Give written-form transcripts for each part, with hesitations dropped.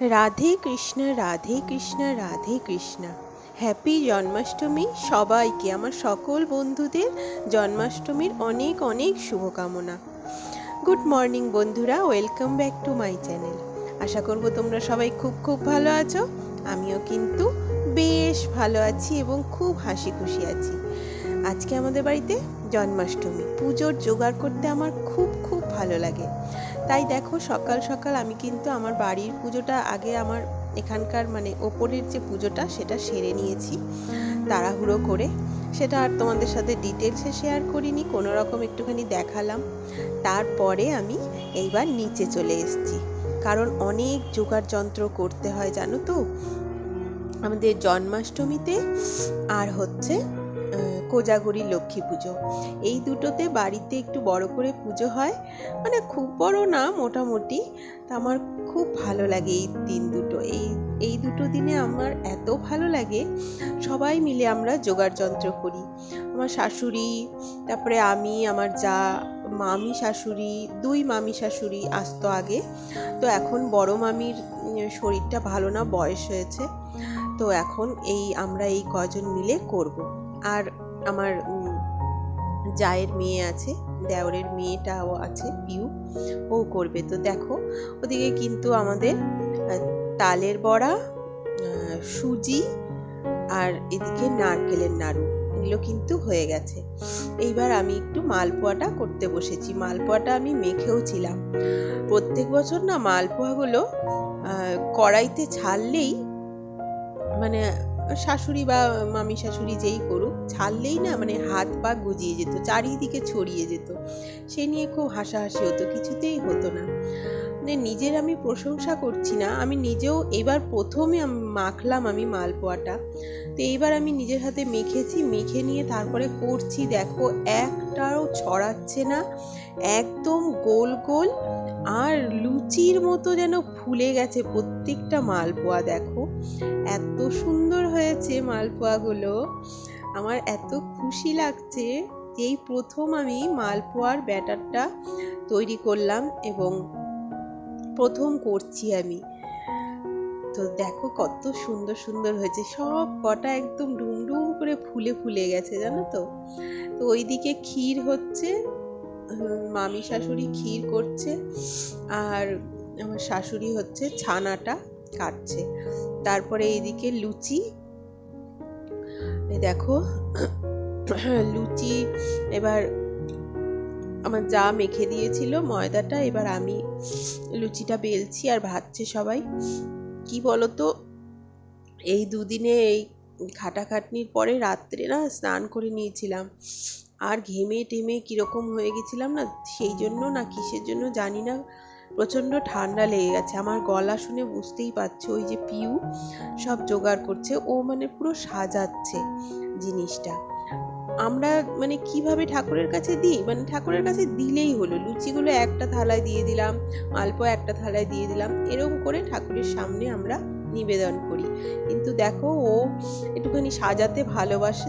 Radhe Krishna Radhe Krishna Radhe Krishna. Happy Janmashtami সবাইকে, আমার সকল বন্ধুদের জন্মাষ্টমীর অনেক অনেক শুভকামনা। গুড মর্নিং বন্ধুরা, welcome back to my channel. আশা করব তোমরা সবাই খুব খুব ভালো আছো। আমিও কিন্তু বেশ ভালো আছি এবং খুব হাসি খুশি আছি। আজকে আমাদের বাড়িতে জন্মাষ্টমী পুজোর জোগাড় করতে আমার খুব খুব ভালো লাগে। তাই দেখো, সকাল সকাল আমি কিন্তু আমার বাড়ির পুজোটা আগে, আমার এখানকার মানে ওপরের যে পুজোটা সেটা সেরে নিয়েছি তাড়াহুড়ো করে। সেটা আর তোমাদের সাথে ডিটেলসে শেয়ার করিনি, কোনো রকম একটুখানি দেখালাম। তারপরে আমি এইবার নিচে চলে এসেছি, কারণ অনেক জোগাড় যন্ত্র করতে হয় জানো তো আমাদের জন্মাষ্টমীতে, আর হচ্ছে কোজাগরী লক্ষ্মী পুজো। এই দুটোতে বাড়িতে একটু বড় করে পুজো হয়, মানে খুব বড় না, মোটামুটি। তা আমার খুব ভালো লাগে এই দিন দুটো। এই দুটো দিনে আমার এত ভালো লাগে, সবাই মিলে আমরা জোগাড় যন্ত্র করি। আমার শাশুড়ি, তারপরে আমি, আমার যা, মামি শাশুড়ি, দুই মামি শাশুড়ি আসতো আগে, তো এখন বড় মামির শরীরটা ভালো না, বয়স হয়েছে, তো এখন আমরা এই কজন মিলে করব। আর আমার জায়ের মেয়ে আছে, দেওরের মেয়েটাও আছে, পিউ, ও করবে। তো দেখো, ওদিকে কিন্তু আমাদের তালের বড়া, সুজি, আর এদিকে নারকেলের নাড়ু, এগুলো কিন্তু হয়ে গেছে। এইবার আমি একটু মালপোয়াটা করতে বসেছি। মালপোয়াটা আমি মেখেও ছিলাম। প্রত্যেক বছর না মালপোয়াগুলো কড়াইতে ছাড়লেই, মানে শাশুড়ি বা মামি শাশুড়ি যেই করুক, ছাড়লেই না মানে হাত পা গুজিয়ে যেত, চারিদিকে ছড়িয়ে যেত। সে নিয়ে খুব হাসাহাসি হতো, কিছুতেই হতো না। মানে নিজের আমি প্রশংসা করছি না, আমি নিজেও এবার প্রথমে মাখলাম আমি মালপোয়াটা। তো এইবার আমি নিজের হাতে মেখেছি, মেখে নিয়ে তারপরে করছি। দেখো, একটাও ছড়াচ্ছে না, একদম গোল গোল আর লুচির মতো যেন ফুলে গেছে প্রত্যেকটা মালপোয়া। দেখো, এত সুন্দর হয়েছে মালপোয়াগুলো, আমার এত খুশি লাগছে। এই প্রথম আমি মালপোয়ার ব্যাটারটা তৈরি করলাম এবং প্রথম করছি আমি। তো দেখো কত সুন্দর সুন্দর হয়েছে, সব কটা একদম ডুমডুম করে ফুলে ফুলে গেছে জানো তো। তো ওইদিকে ক্ষীর হচ্ছে, মামি শাশুড়ি ক্ষীর করছে, আর আমার শাশুড়ি হচ্ছে ছানাটা কাটছে। তারপরে এইদিকে লুচি, দেখো লুচি এবার আমার যা মেখে দিয়েছিল ময়দাটা, এবার আমি লুচিটা বেলছি আর ভাজছে সবাই। কি বলতো, এই দুদিনে এই খাটাখাটনির পরে রাত্রে না স্নান করে নিয়েছিলাম, আর ঘেমে টেমে কীরকম হয়ে গেছিলাম না, সেই জন্য না কিসের জন্য জানি না প্রচণ্ড ঠান্ডা লেগে গেছে। আমার গলা শুনে বুঝতেই পারছো, ওই যে পিউ সব জোগাড় করছে, ও মানে পুরো সাজাচ্ছে জিনিসটা। আমরা মানে কিভাবে ঠাকুরের কাছে দিই, মানে ঠাকুরের কাছে দিলেই হলো, লুচিগুলো একটা থালায় দিয়ে দিলাম, মালপোয়া একটা থালায় দিয়ে দিলাম, এরকম করে ঠাকুরের সামনে আমরা নিবেদন করি। কিন্তু দেখো, ও একটুখানি সাজাতে ভালোবাসে,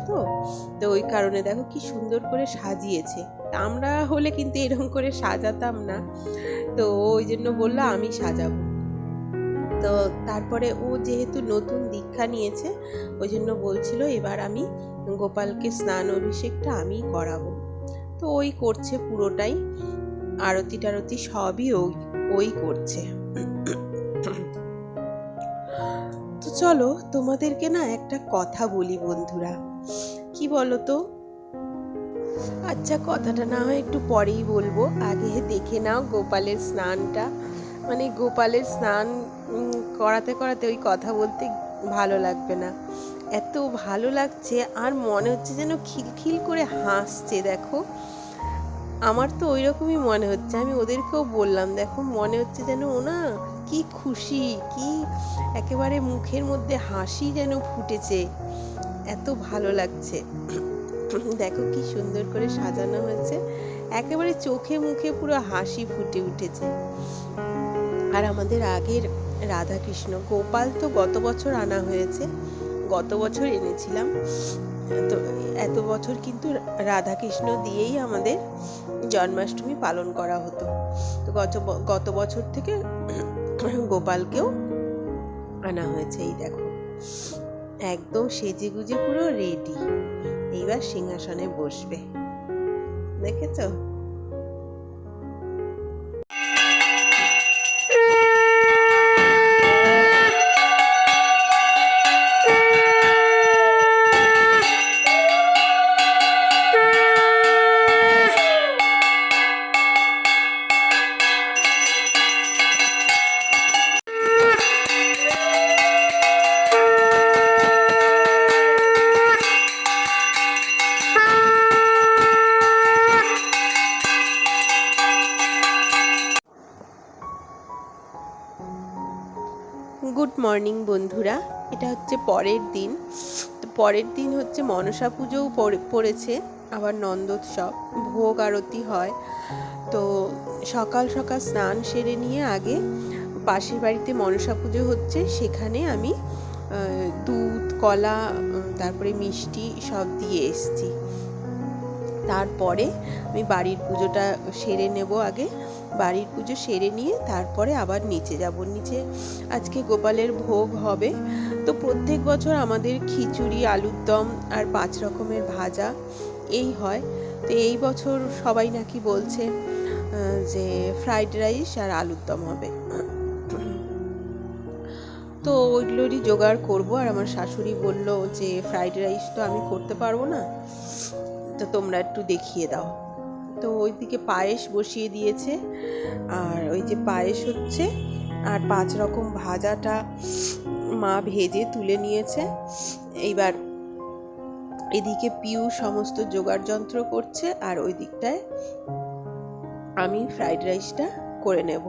তো ওই কারণে দেখো কি সুন্দর করে সাজিয়েছে। আমরা হলে কিন্তু এরকম করে সাজাতাম না, তো ওই জন্য বললো আমি সাজাবো। তো তারপরে ও যেহেতু নতুন দীক্ষা নিয়েছে, ওই জন্য বলছিল এবার আমি গোপালকে স্নান অভিষেকটা আমি করাবো। তো ওই করছে পুরোটাই, আরতি টারতি সবই ওই করছে। তো চলো তোমাদেরকে না একটা কথা বলি বন্ধুরা, কি বলো তো? আচ্ছা, কথাটা না হয় একটু পরেই বলবো, আগে দেখে নাও গোপালের স্নানটা। মানে গোপালের স্নান করাতে করাতে ওই কথা বলতে ভালো লাগবে না, এত ভালো লাগছে, আর মনে হচ্ছে যেন খিলখিল করে হাসছে। দেখো, আমার তো ওই রকমই মনে হচ্ছে। আমি ওদেরকেও বললাম, দেখো মনে হচ্ছে যেন ও না কি খুশি, কি একেবারে মুখের মধ্যে হাসি যেন ফুটেছে, এত ভালো লাগছে। দেখো কি সুন্দর করে সাজানো হয়েছে, একেবারে চোখে মুখে পুরো হাসি ফুটে উঠেছে। আর আমাদের আগের রাধাকৃষ্ণ, গোপাল তো গত বছর আনা হয়েছে, গত বছর এনেছিলাম। তো এত বছর কিন্তু রাধাকৃষ্ণ দিয়েই আমাদের জন্মাষ্টমী পালন করা হতো। তো গত বছর থেকে গোপালকেও আনা হয়েছে। এই দেখো একদম সেজে গুজে পুরো রেডি, এইবার সিংহাসনে বসবে, দেখেছো? গুড মর্নিং বন্ধুরা, এটা হচ্ছে পরের দিন। তো পরের দিন হচ্ছে মনসা পুজোও পড়েছে, আবার নন্দোৎসব, ভোগ আরতি হয়। তো সকাল সকাল স্নান সেরে নিয়ে আগে পাশের বাড়িতে মনসা পুজো হচ্ছে, সেখানে আমি দুধ কলা তারপরে মিষ্টি সব দিয়ে এসছি। তারপরে আমি বাড়ির পুজোটা সেরে নেব। আগে বাড়ির পুজো সেরে নিয়ে তারপরে আবার নিচে যাব। নিচে আজকে গোপালের ভোগ হবে। তো প্রত্যেক বছর আমাদের খিচুড়ি, আলুর দম আর 5 রকমের ভাজা এই হয়। তো এই বছর সবাই নাকি বলছে যে ফ্রাইড রাইস আর আলুর দম হবে। তো ওইগুলোরই জোগাড় করবো। আর আমার শাশুড়ি বলল যে ফ্রাইড রাইস তো আমি করতে পারবো না, তো তোমরা একটু দেখিয়ে দাও। তো ওইদিকে পায়েস বসিয়ে দিয়েছে, আর ওই যে পায়েস হচ্ছে, আর 5 রকম ভাজাটা মা ভেজে তুলে নিয়েছে। এইবার এদিকে পিউ সমস্ত জোগাড় যন্ত্র করছে, আর ওই দিকটায় আমি ফ্রাইড রাইসটা করে নেব।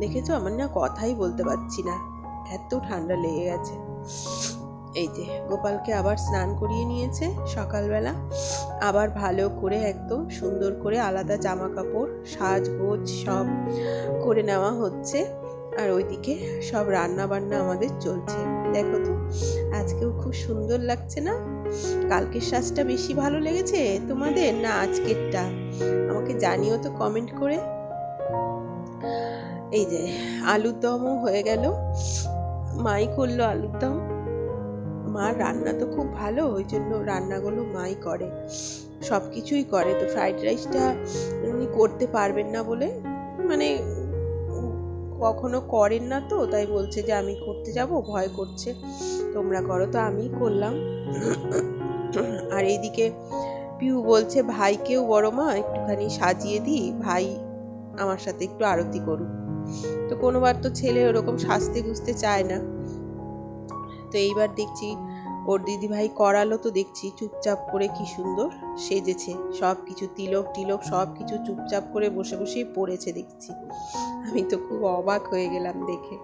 দেখেছো, আমার না কথাই বলতে পারছি না, এত ঠান্ডা লেগে গেছে। এই যে গোপালকে আবার স্নান করিয়ে নিয়েছে সকালবেলা, আবার ভালো করে একদম সুন্দর করে আলাদা জামা কাপড় সাজগোজ সব করে নেওয়া হচ্ছে। আর ওইদিকে সব রান্না বান্না আমাদের চলছে। দেখো তো আজকেও খুব সুন্দর লাগছে না? কালকের সাজটা বেশি ভালো লেগেছে তোমাদের না আজকেরটা? আমাকে জানিও তো কমেন্ট করে। এই যে আলুর দমও হয়ে গেল, মাই করলো আলুর দম। মার রান্না তো খুব ভালো, ওই জন্য রান্নাগুলো মাই করে, সব কিছুই করে। তো ফ্রাইড রাইসটা উনি করতে পারবেন না বলে, মানে কখনো করেন না, তো তাই বলছে যে আমি করতে যাব, ভয় করছে, তোমরা করো। তো আমি করলাম। আর এইদিকে পিউ বলছে ভাইকেও বড় মা একটুখানি সাজিয়ে দিই, ভাই আমার সাথে একটু আরতি করুক। তো কোনোবার তো ছেলে ওরকম সাজতে গুজতে চায় না। তো এইবার দেখছি ওর দিদি ভাই করালো, তো দেখছি চুপচাপ করে কি সুন্দর সেজেছে, সব কিছু তিলক টিলক সব কিছু চুপচাপ করে বসে বসেই পড়েছে দেখছি। আমি তো খুব অবাক হয়ে গেলাম দেখে।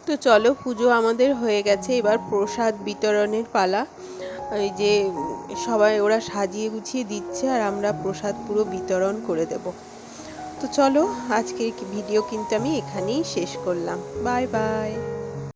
তো চলো, পুজো আমাদের হয়ে গেছে, এবার প্রসাদ বিতরণের পালা। এই যে সবাই ওরা সাজিয়ে গুছিয়ে দিচ্ছে, আর আমরা প্রসাদ পুরো বিতরণ করে দেব। তো চলো, আজকের ভিডিও কিন্তু আমি এখানেই শেষ করলাম। Bye bye.